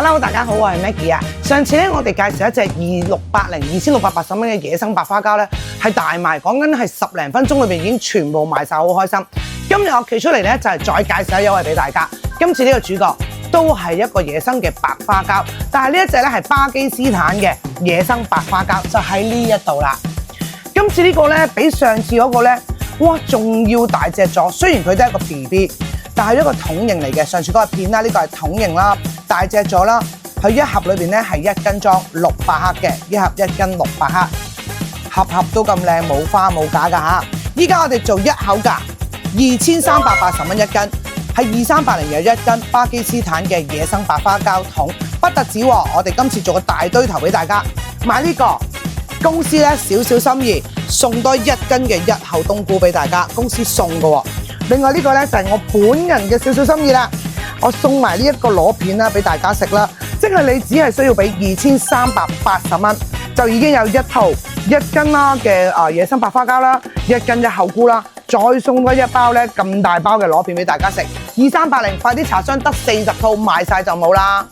Hello， 大家好，我係 Maggie 啊。上次咧，我哋介紹一隻2680蚊嘅野生白花膠咧，係大賣，講緊係10零分鐘裏邊已經全部賣晒，好開心。今日我企出嚟咧，就係再介紹優惠俾大家。今次呢個主角都係一個野生嘅白花膠，但係呢一隻咧係巴基斯坦嘅野生白花膠，就喺呢一度啦。今次呢個咧比上次嗰個咧，哇，仲要大隻咗。雖然佢都係一個 BB， 但係一個桶型嚟嘅。上次嗰個片啦，呢個係桶型啦，大隻咗啦。佢一盒裏邊咧係一斤裝600克嘅，一盒1斤600克，盒都咁靚，冇花冇假噶吓。依家我哋做一口價2380蚊一斤，係2380有一斤巴基斯坦嘅野生白花膠桶。不特止喎，我哋今次做個大堆頭俾大家買呢個。公司咧少少心意，送多1斤嘅一口冬菇俾大家，公司送嘅喎。另外呢個咧就係我本人嘅少少心意啦，我送埋呢一個螺片啦俾大家食啦，即係你只係需要俾2380蚊，就已經有一套1斤啦嘅野生白花膠啦，1斤嘅後菇啦，再送多一包咧咁大包嘅螺片俾大家食，2380，快啲查詢，得40套賣晒就冇啦。